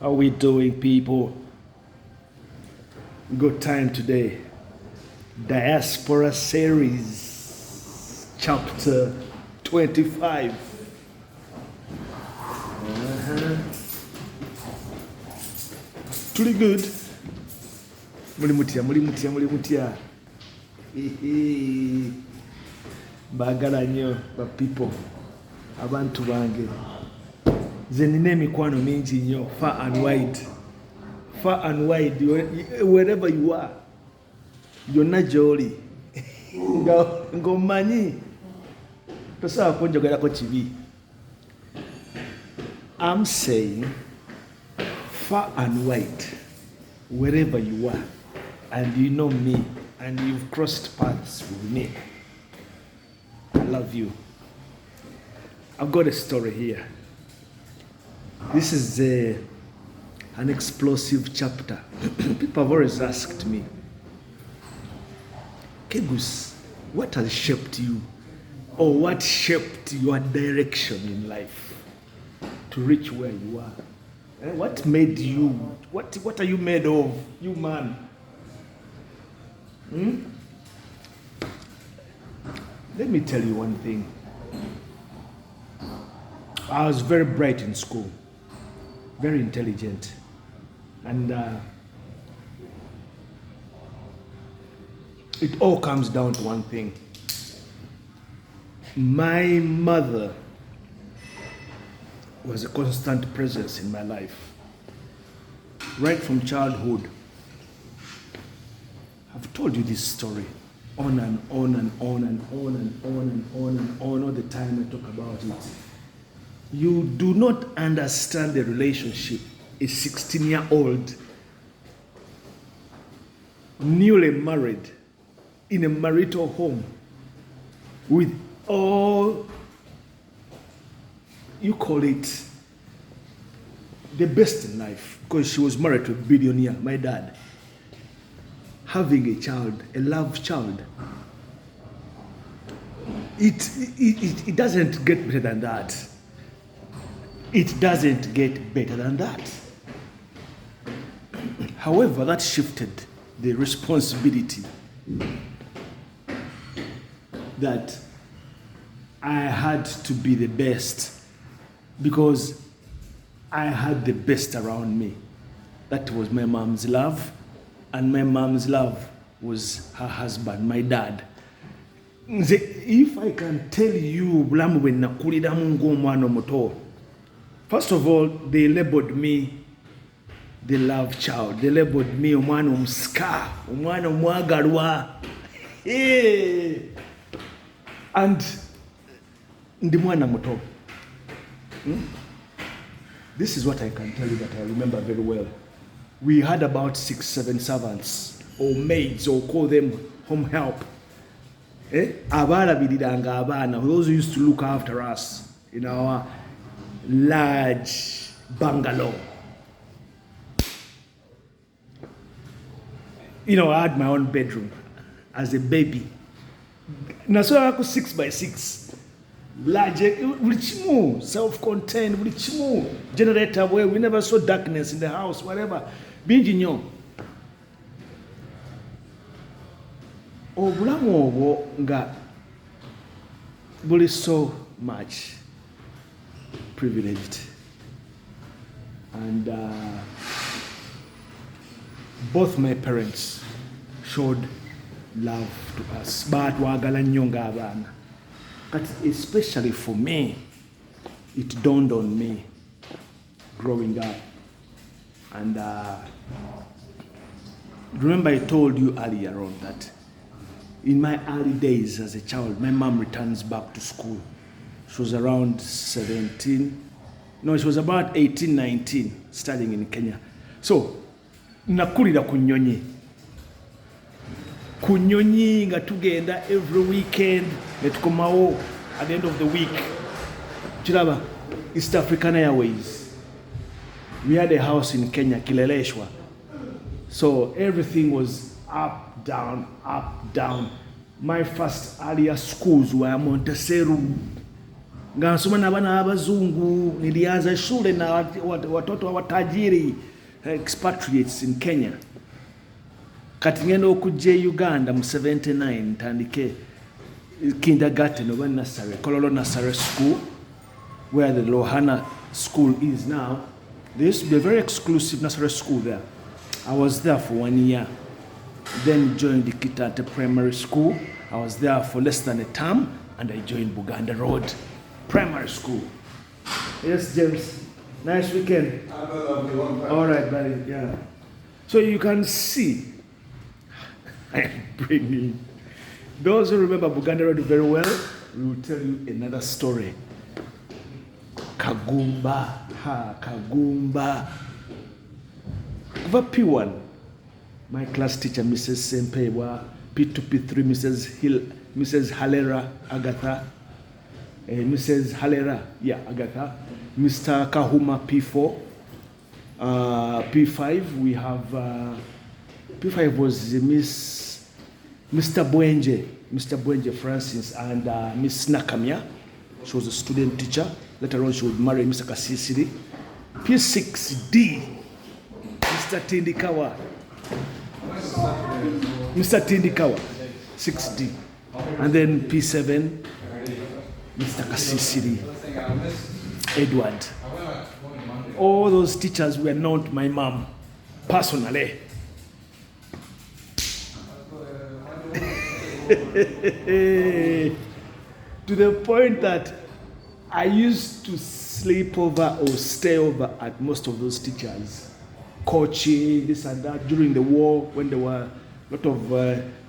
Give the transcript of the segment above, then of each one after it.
How we doing, people? Good time today. Diaspora series, chapter 25. Pretty good. Mulimutia. Bagala nnyo ba people. Abantu bange. Nze nina emikwano mingi nnyo, far and wide, wherever you are, yonna gy'oli ng'omanyi tosobola kunjogerako kibi. I'm saying far and wide, wherever you are, and you know me, and you've crossed paths with me, I love you. I've got a story here. This is an explosive chapter. People have always asked me, Kegus, what has shaped you? Or what shaped your direction in life to reach where you are? What made you? What are you made of, you man? Let me tell you one thing. I was very bright in school. Very intelligent, and it all comes down to one thing. My mother was a constant presence in my life, right from childhood. I've told you this story on and on and on and on and on and on and on all the time I talk about it. You do not understand the relationship a 16-year-old, newly married, in a marital home, with all, you call it, the best in life, because she was married to a billionaire, my dad, having a child, a love child. It doesn't get better than that. It doesn't get better than that. However, that shifted the responsibility that I had to be the best, because I had the best around me. That was my mom's love, and my mom's love was her husband, my dad. If I can tell you, first of all, they labeled me the love child. They labeled me omwana omusika, omwana omwagalwa. And ndi mwana muto. This is what I can tell you that I remember very well. We had about 6-7 servants, or maids, or call them home help. Abalabiriranga abaana, those who used to look after us in our large bungalow. I had my own bedroom as a baby. Nasoya ku 6x6. Large, self-contained, generator where we never saw darkness in the house, whatever. Bingi nnyo. Obulamu obwo nga buli so much privileged, and both my parents showed love to us, but wagala nnyo ng'abaana. But especially for me, it dawned on me growing up, and remember I told you earlier on that in my early days as a child, my mom returns back to school. She was around 17. No, she was about 18, 19, studying in Kenya. So, nakulira ku nnyonyi. Ku nnyonyi nga tugenda every weekend, ne tukomawo at the end of the week. Kiraba, East African Airways. We had a house in Kenya, Kileleshwa. So, everything was up, down. My first earlier schools were Montessori. nga nsoma n'abaana abazungu, nilianza shule na watoto wa watajiri, expatriates in Kenya. Kati ngenda okujja Uganda mu 79 ntandike kindergarten oba nursery, Kololo Nursery School, where the Lohana School is now. There used to be a very exclusive nursery school there. I was there for 1 year. Then joined the Kitante Primary School. I was there for less than a term, and I joined Buganda Road Primary School. Yes, James. Nice weekend. All right, buddy. Yeah. So you can see, I am bringing those who remember Buganda Road very well. We will tell you another story. Kagumba, Kagumba. Over P1, my class teacher, Mrs. Sempewa, P2, P3, Mrs. Halera Agatha, Mrs. Halera, Agatha, Mr. Kahuma, P4, P5, we have, P5 was Mr. Bwenje Francis, and Miss Nakamia. She was a student teacher. Later on, she would marry Mr. Kasisiri. P6D, Mr. Tindikawa. Mr. Tindikawa, 6D. And then P7, Mr. Kasisiri, Edward. All those teachers were known to my mom personally. To the point that I used to sleep over or stay over at most of those teachers, coaching, this and that. During the war, when there were a lot of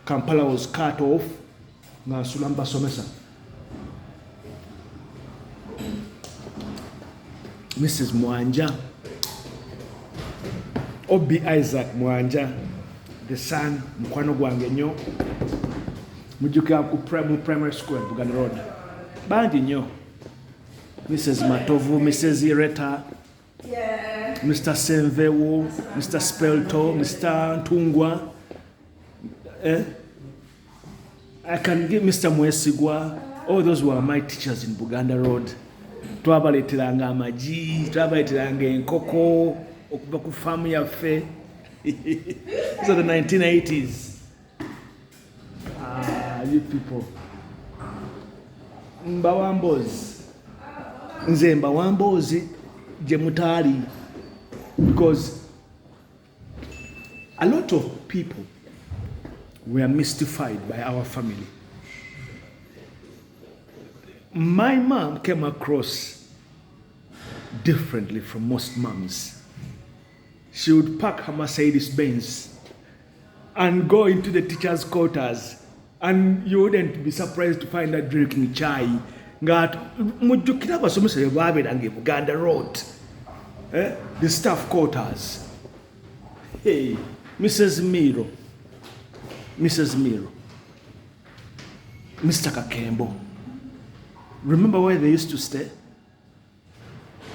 Kampala was cut off, na Sulamba Somesa. Mrs. Mwanja, Obi Isaac Mwanja, the son, Mkwano Gwangenyo, Mujuka Primary School at Buganda Road. Bandi nyo. Mrs. Matovu, Mrs. Ireta, Mr. Senvewo, Mr. Spelto, Mr. Ntungwa. I can give Mr. Mwesigwa. All those were my teachers in Buganda Road. Twabaleteranga amaji, twabaleteranga enkoko, okuva ku farm yaffe. These are the 1980s. You people. Mbawambozi. Nze mbawambozi jemutali. Because a lot of people were mystified by our family. My mom came across differently from most moms. She would park her Mercedes Benz and go into the teacher's quarters, and you wouldn't be surprised to find her drinking chai. Mujukira abasomesa bebabeeranga Buganda Road. The staff quarters. Hey, Mrs. Miro, Mr. Kakembo. Remember where they used to stay?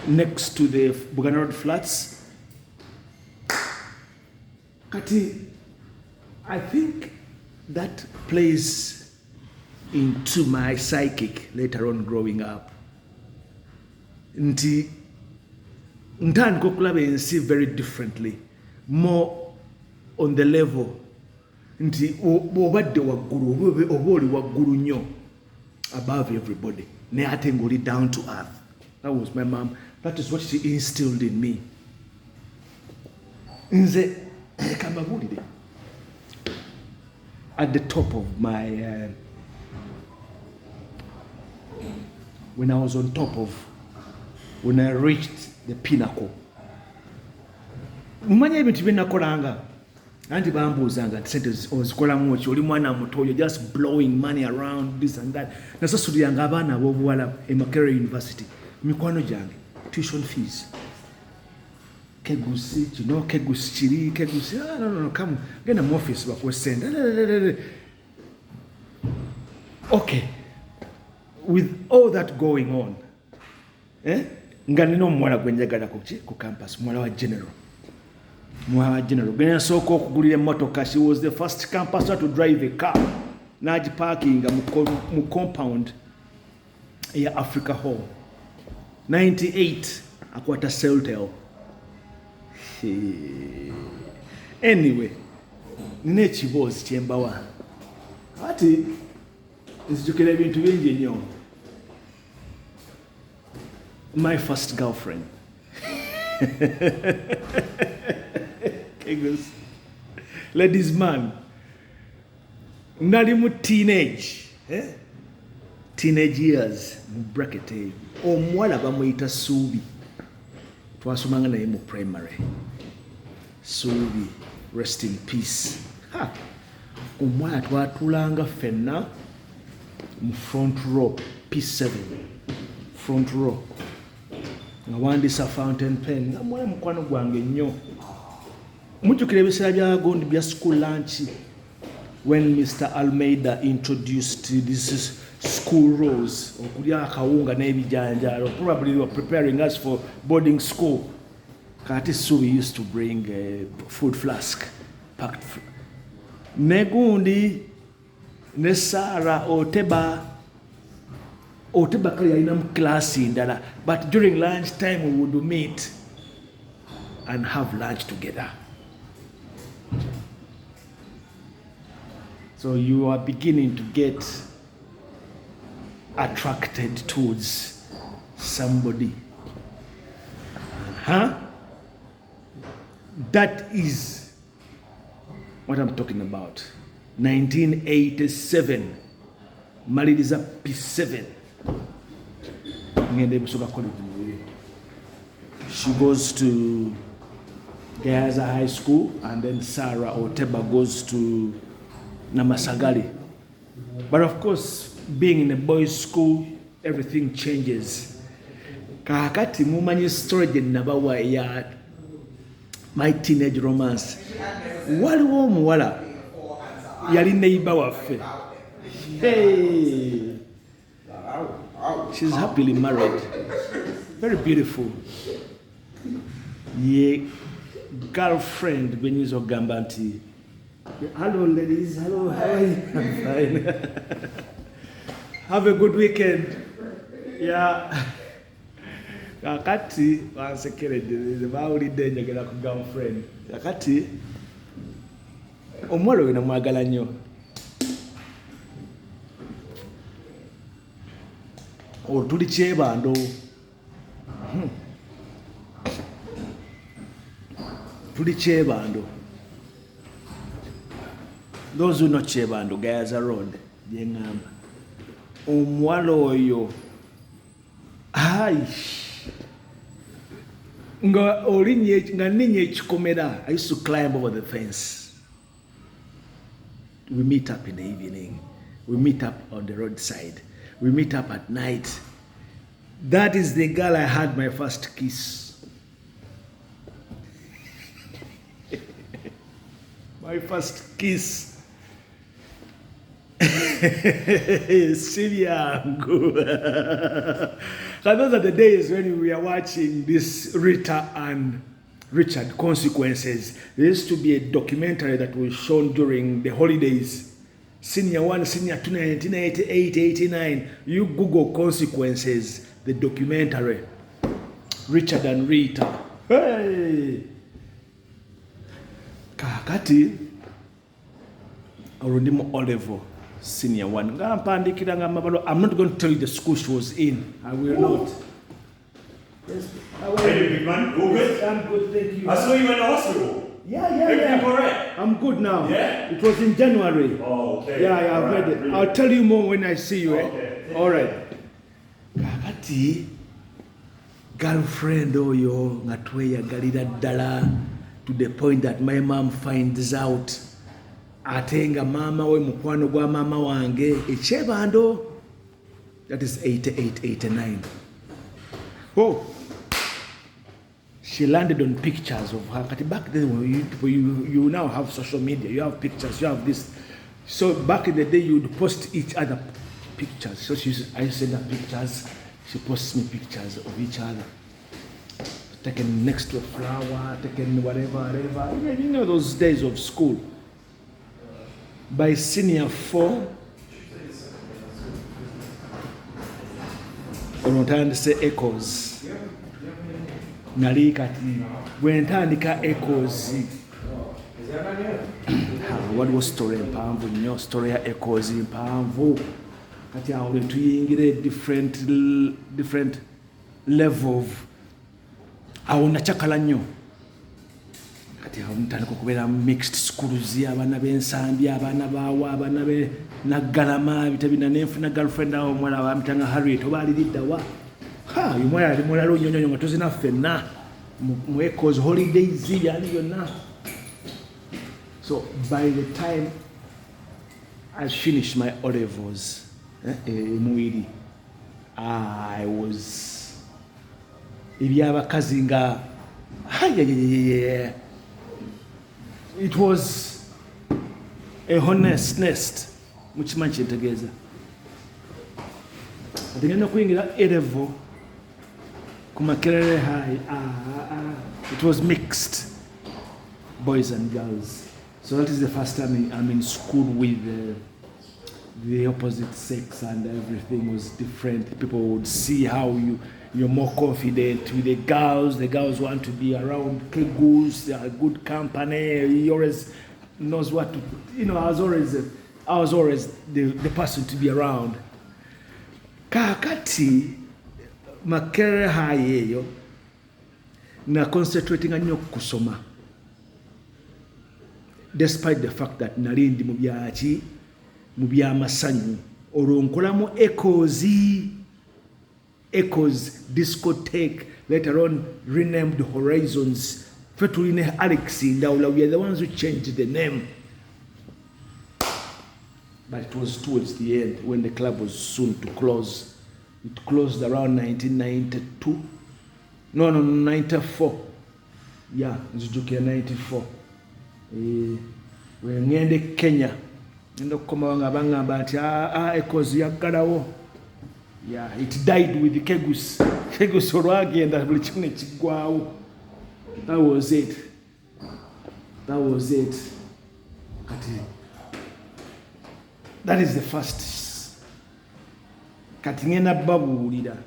Next to the Buganda Road flats. Kati, I think that plays into my psychic later on growing up. Nti ntandika okulaba ensi very differently, more on the level nti obadde waggulu oba oli waggulu nnyo above everybody, ne ate ng'oli down to earth. That was my mom. That is what she instilled in me. Nze kamabulire at the top of my when I was on top of, when I reached the pinnacle. Mumanya ebintu bye nakolanga anti bambuuzanga nti sente ozikolamu ki, oli mwana muto, you're just blowing money around this and that. Nasasuliranga abaana ab'obuwala e Makerere University mikwano gyange tuition fees. Kegusi kino, kegusi kiri, kegusi no, come genda mu office bakuwe sente. Okay, with all that going on, nga nina omuwala gwe njagala ku campus, muwala wa general. Gwe nasooka okugulira emmotoka. She was the first campus to drive a car. N'agiparkinga mu compound ya Africa Hall. 98 akwata Celtel. Anyway, nina ekibuuzo kyembawa. Ati nzijukira ebintu bingi nnyo. My first girlfriend. Ladies man, nali mu teenage years, mu bracket eyo. Omuwala bamuyita Suubi. Twasomanga naye mu primary. Suubi, rest in peace. Omuwala twatulanga ffenna mu front row, P7. Front row. Nga wandisa fountain pen. Nga muwala mukwano gwange nnyo. Mujjukira ebiseera bya gondi bya school lunch when Mr. Almeida introduced this school rows, okulya akawunga n'ebijanjaalo. Probably they were preparing us for boarding school. Kati Subi used to bring a food flask, packed. Ne gundi ne Sarah Oteba kali yalina mu class ndala, but during lunch time we would meet and have lunch together. So you are beginning to get attracted towards somebody. That is what I'm talking about. 1987. Maliriza P7. She goes to Gaza High School, and then Sarah Oteba goes to Namasagali. But of course, being in a boys' school, everything changes. Kakati mumanyi story je nabawa ya my teenage romance. Waliwo omuwala yali neighbor waffe. Hey, she's happily married, very beautiful. Ye girlfriend benyizo gamba nti, hello ladies, hello, how are you? I'm fine. Have a good weekend. Yeah. Kakati wansekeredde bawulidde njagala ku girlfriend. Kakati omuwala oyo namwagala nnyo. Tuli Kyebando. Tuli Kyebando. Those who know Kyebando, Gaza Road, jengamba. Omuwala oyo. Nga ninye ekikomera. I used to climb over the fence. We meet up in the evening. We meet up on the roadside. We meet up at night. That is the girl I had my first kiss. My first kiss. Siliangu. Those are the days when we are watching this Rita and Richard Consequences. There used to be a documentary that was shown during the holidays. Senior 1, Senior 2, 1988, 89. You Google Consequences, the documentary. Richard and Rita. Hey! Kakati. Orundimo Olivo. Senior 1. I'm not going to tell you the school she was in. I will not. Yes. How are you, big man? All good? I'm good, thank you. I saw you in the hospital. Yeah. Everything all right? I'm good now. Yeah? It was in January. Oh, okay. Yeah, I've read it. I'll tell you more when I see you. Okay. All right. Kakati, girlfriend oyo nga tweyagalira ddala to the point that my mom finds out. Atenga mama we mukwano gwa mama wange Ekyebando. That is 88, 89. Oh, she landed on pictures of her. But back then, you now have social media, you have pictures, you have this. So back in the day, you'd post each other pictures. So I send her pictures, she posts me pictures of each other. Taken next to a flower, taken whatever. You know those days of school. By senior 4, olwo ntandise echoes nali kati bwe ntandika echoes waliwo story empanvu nnyo, story ya echoes mpanvu. Kati awo lwe tuyingire different level of awo nakyakala nnyo. Kati awo ntandika okubeera mixed schools, abaana b'ensambi, abaana baawa, abaana be naggalama bitabina nenfuna girlfriend awo omwana bamutanga Harriet oba aliriddawa uyu mwana ali mulalo nnyonyonyo nga tuzina ffenna mu echoes holidays byali byonna. So by the time I finished my O levels muwiri I was ebyabakazi nga it was a honest nest. Mukimanyi kyentegeeza ategenda kuyingira A level ku Makerere High. It was mixed boys and girls. So that is the first time I'm in school with the opposite sex, and everything was different. People would see how you're more confident with the girls. The girls want to be around kegus, they are good company. He always knows what to, I was always the person to be around. Kakati Makerere High eyo na concentrating nnyo kusoma, despite the fact that nali ndi mu byamasanyu. Olwo nkolamu echoes discotheque, later on renamed Horizons. Fe tuli ne Alex Ndawula, we are the ones who changed the name. But it was towards the end when the club was soon to close. It closed around 1992. No, 94. Yeah, nzijukira 94. We ngende Kenya. Ngenda kukomawo nga bangamba nti echoes yaggalawo. Yeah, it died with the kegus. Kegus olwagenda buli kimu ne kiggwawo. That was it. Kati that is the first. Kati ngenda babuulira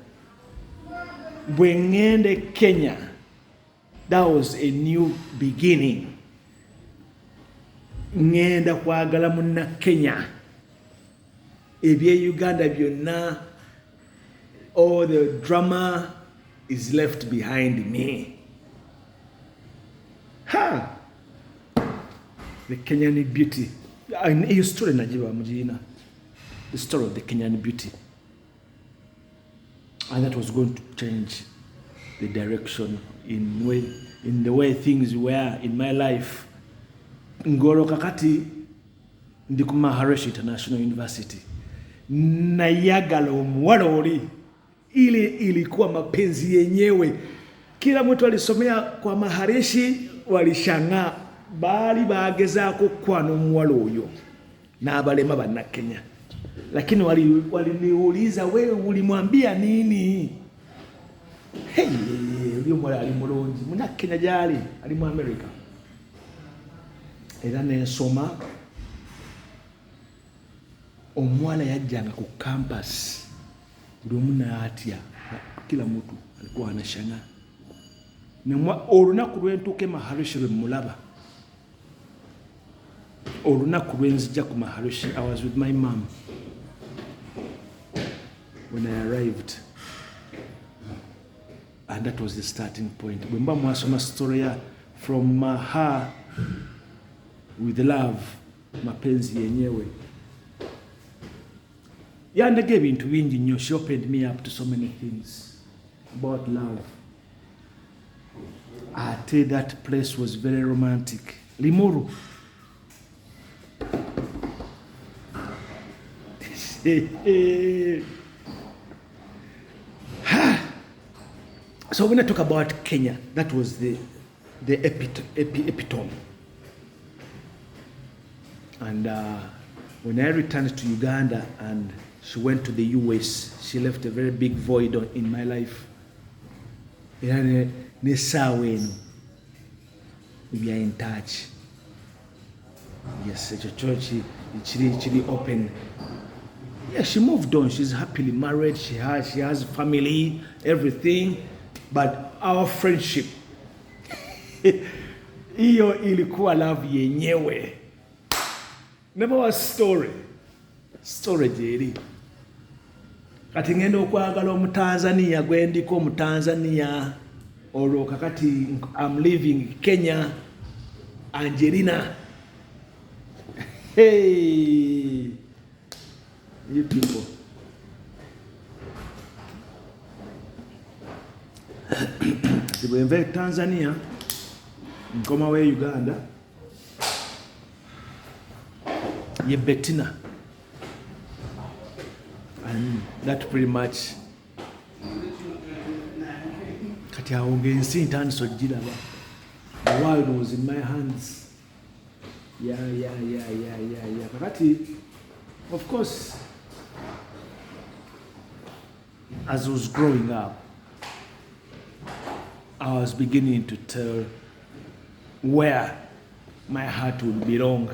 bwe ngende Kenya, that was a new beginning. Ngenda kwagala munna Kenya, ebye Uganda byonna, all the drama is left behind me. The Kenyan beauty. A story najiba mujina. The story of the Kenyan beauty. And that was going to change the direction in the way things were in my life. Ngoro kakati ndi ku Maharishi International University. Nayagala omuwala oli. Ile ilikuwa mapenzi yenyewe. Kila mtu alisomea kwa Maharishi walishanga bali bagezaako kwana omuwala oyo n'abalema bannakenya, lakini waliniuliza wewe ulimwambia nini? Uyo mwala ali mulungi munnakenya gyali ali mu America. Era nensoma omwana yajjanga ku campus buli omu n'atya, kila mtu alikuwa anashanga. Olunaku lwentuuka Maharishi lwe mulaba, olunaku lwenzijja ku Maharishi, I was with my mom when I arrived, and that was the starting point. Bwe mba mwasoma story ya from her with love, mapenzi yenyewe, yandege ebintu bingi nnyo. She opened me up to so many things about love. I tell you, that place was very romantic. Limuru. So when I talk about Kenya, that was the epitome. And when I returned to Uganda and she went to the US, she left a very big void in my life. Nesaawa eno we are in touch. Yes, ekyo kiri open. Yeah, she moved on. She's happily married. She has family, everything. But our friendship, hiyo ilikuwa love yenyewe. Never was story jeri. Kati ngenda okwagala Omutanzania gwendiko Omutanzania olwo kakati I'm living Kenya. Angelina, hey, you people. Bwenve Tanzania, nkoma we Uganda, ye Bettina, and that pretty much. Kati aonge nsi ntandise ogiraba. The world was in my hands. Yeah. Kakati, of course, as I was growing up, I was beginning to tell where my heart would belong.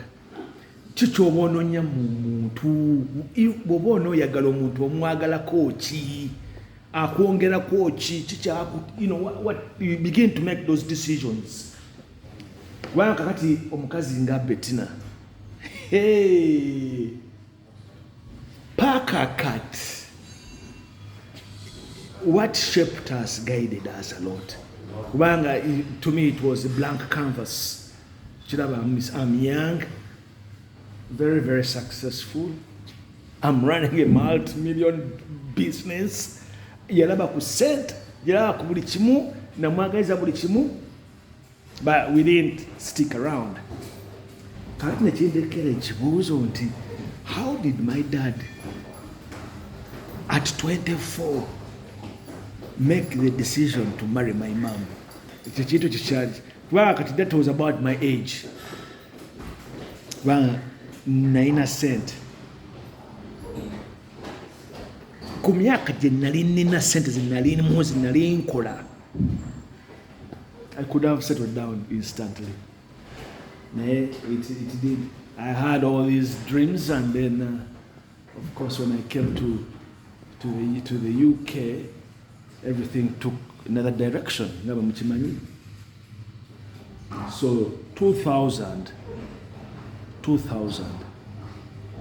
Chicho wono nya muntu, bobono yagala omuntu omwagala kochi, akwongera kochi, chicha, you know what you begin to make those decisions. Why kakati omukazi nga Bettina, hey, Parker cut. What shaped us, guided us a lot. To me, it was a blank canvas. I'm young, very, very successful. I'm running a multi-million business. Yalaba ku sent, yalaba ku buli kimu, na mwagaiza buli kimu. But we didn't stick around. How did my dad, at 24, make the decision to marry my mom? That was about my age. Na innocent. Ku myaka gye nali nina ssente ze nali nmu ze nali nkola, I could have settled down instantly. It did. I had all these dreams, and then, of course, when I came to the UK, everything took another direction. So 2000,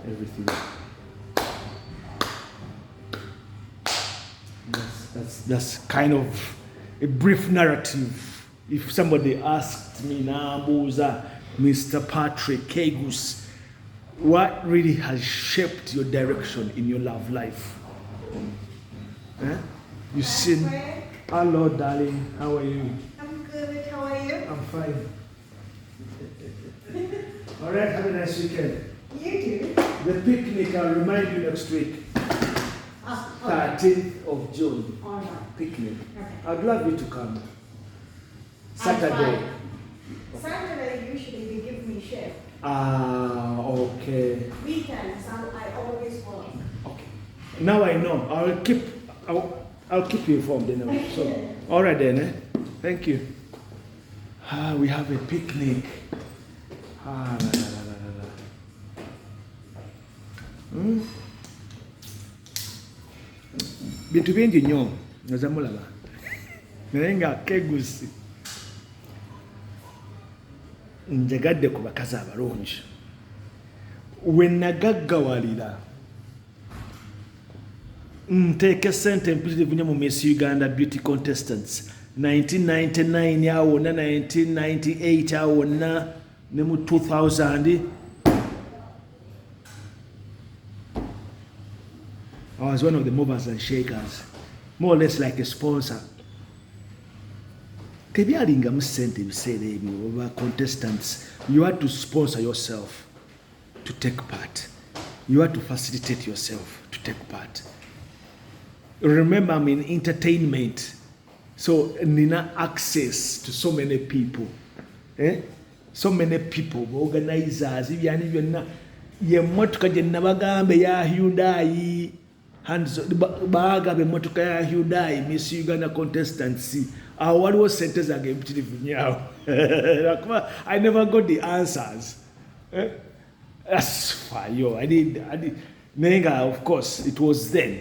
everything. That's kind of a brief narrative. If somebody asked me now, Mr. Patrick Kegus, what really has shaped your direction in your love life? You seen? Hello, darling. How are you? I'm good. How are you? I'm fine. All right. Have a nice weekend. You too. The picnic, I'll remind you next week. 13th of June. All right. Picnic. Okay. I'd love you to come. Saturday. Saturday, usually they give me shift. Okay. Weekends, I always work. Okay. Now I know. I'll keep you informed anyway. So, all right then. Thank you. We have a picnic. Bintu bingi nnyo nza mulaba naye nga Kegusi njagadde ku bakazi abalungi we nagaggawalira nteeka ssente mpitirivu nnyo mu Miss Uganda Beauty Contestants 1999 awonna 1998 awonna ne mu 2000 I was one of the movers and shakers, more or less like a sponsor. Tebyalingamu ssente ebiseera ebyo oba contestants. You had to sponsor yourself to take part. You had to facilitate yourself to take part. Remember, I'm in entertainment, so nina access to so many people. So many people, organizers, byani byonna. Ye mmotoka gye nabagamba ya Hyundai. Baagaba emmotoka ya Hyundai Miss Uganda Contestants. Waliwo sente zange empitirivu nnyo. I never got the answers. That's fine. I did. Nenga, of course, it was then.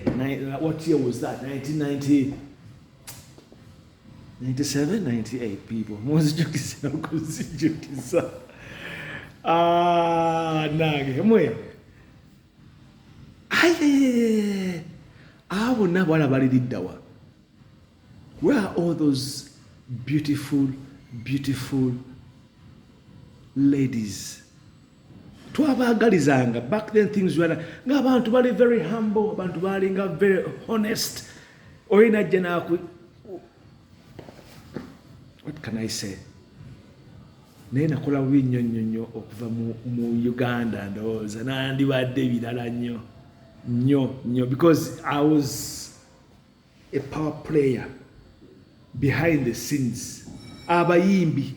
What year was that? 1990, 97, 98 people. Nange, mwe. Aye. Abo na bala baliddawa. Where are all those beautiful, beautiful ladies? Twabagalizanga. Back then things were ng'abantu bali very humble, abantu bali nga very honest. Oyina jena ku, what can I say? Naye nakola bubi nnyo okuva mu Uganda ndowooza nandibadde birala nnyo because I was a power player behind the scenes. Abayimbi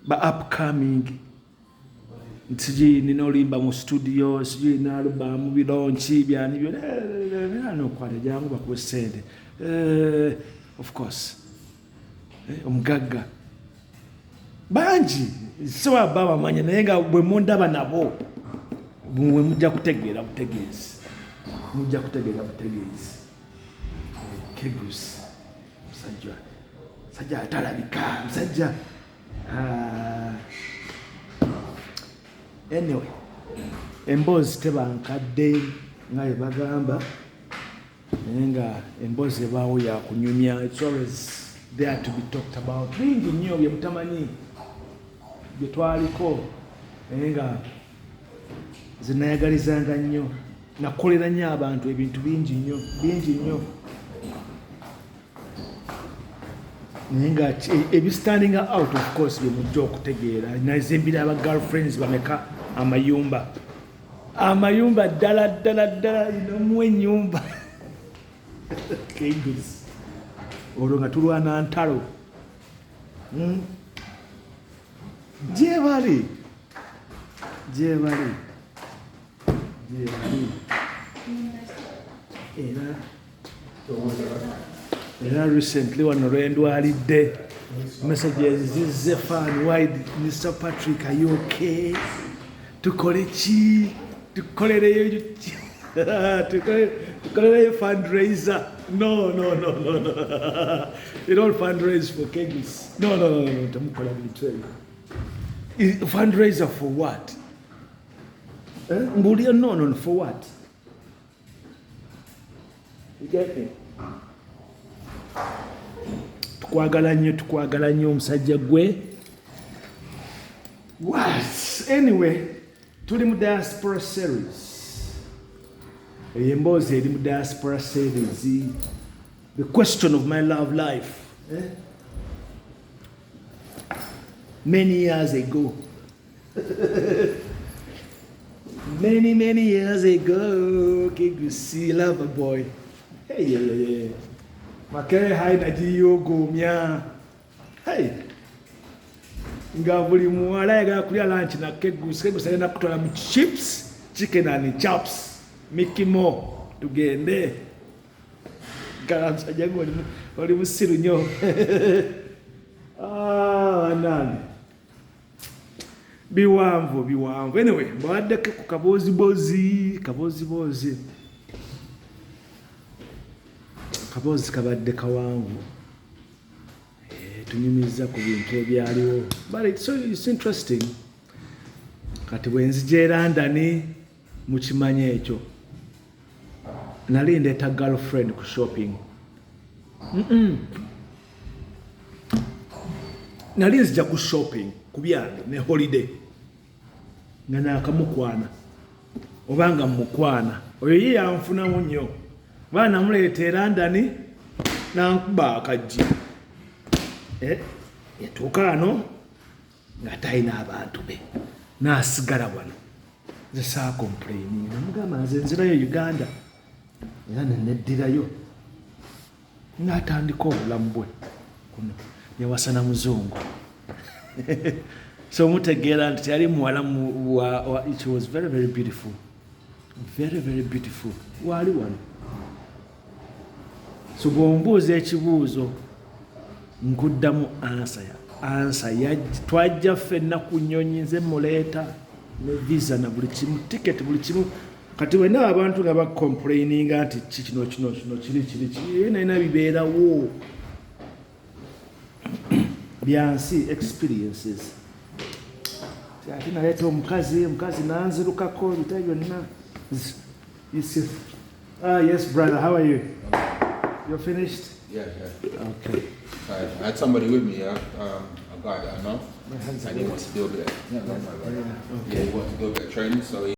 ba upcoming sijui ninolimba mu studio sijui naluba mu bilonchi byani byano kwale jangu bakuwe sente of course omugagga banji so ababa manya naye nga bwe mundaba nabo bwe mujja kutegeera butegeezi Kegus musajja atalabika musajja anyway emboozi tebankadde nga bwe bagamba naye nga emboozi ebaawo yakunyumya. It's always there to be talked about. Bingi nnyo bye mutamanyi bye twaliko naye nga ze nayagalizanga nnyo nakolera nnyo abantu ebintu bingi nnyo naye nga ebistanding out of course bye mujja okutegeera. Nazimbira aba girlfriends bameka amayumba ddala mu ennyumba Kegus olwo nga tulwana ntalo gye bali era recently wano lwendwalidde messages zizze fan wide. Mr. Patrick, are you okay? Tukole ki? Tukolereyo tukolereyo fundraiser. No. You don't fundraise for Kegus. No. Tamukola bitwe. Fundraiser for what? Mbulia no, for what? You get me? Tukwagala nnyo omusajja gwe. What? Anyway, tuli mu diaspora series. Emboozi eri mu diaspora series. The question of my love life. Many years ago. Many years ago, Kegus, lover boy. Hey. Makere haina jiyo gomya. Hey. Nga buli muwala yagala kulya lunch na Kegus ayenda kutola mu chips, chicken and chops. Mickey Mo tugende. Galamsa jangu oli musiru nnyo. Nani. Biwanvu. Anyway, mbawaddeko ku kaboozi. Kaboozi kabadde kawanvu. Tunyumiza ku bintu ebyaliwo. But it's interesting. Kati bwenzije London mukimanye ekyo. Nali ndeeta girlfriend ku shopping. Nali nzija ku shopping ku byange ne holiday. Nga nakamukwana. Obanga mukwana. Oyo ye yanfunamu nnyo. Bana muleeta London nankuba akajji. Yatuuka ano nga talina abantu be. Naasigala wano. Nze saa complaining. Namugamba nze nzirayo Uganda. Era neddirayo. N'atandika obulamu bwe. Kuno yawasana muzungu. So mutegeera nti yali muwala it was very beautiful. Very beautiful. Wali wano. So bw'ombuuza ekibuuzo nkuddamu ansa twajja ffenna ku nnyonyi nze muleeta ne visa na buli kimu ticket buli kimu kati wena abantu nga bacomplaininga nti kino kiri naina bibeerawo byansi experiences ate naleeta omukazi nanzirukako bita byonna. Yes brother, how are you? You're finished? Yeah. Okay. I had somebody with me, a guy that I know, and he wants to do a bit of, he wants to do a bit of training, so he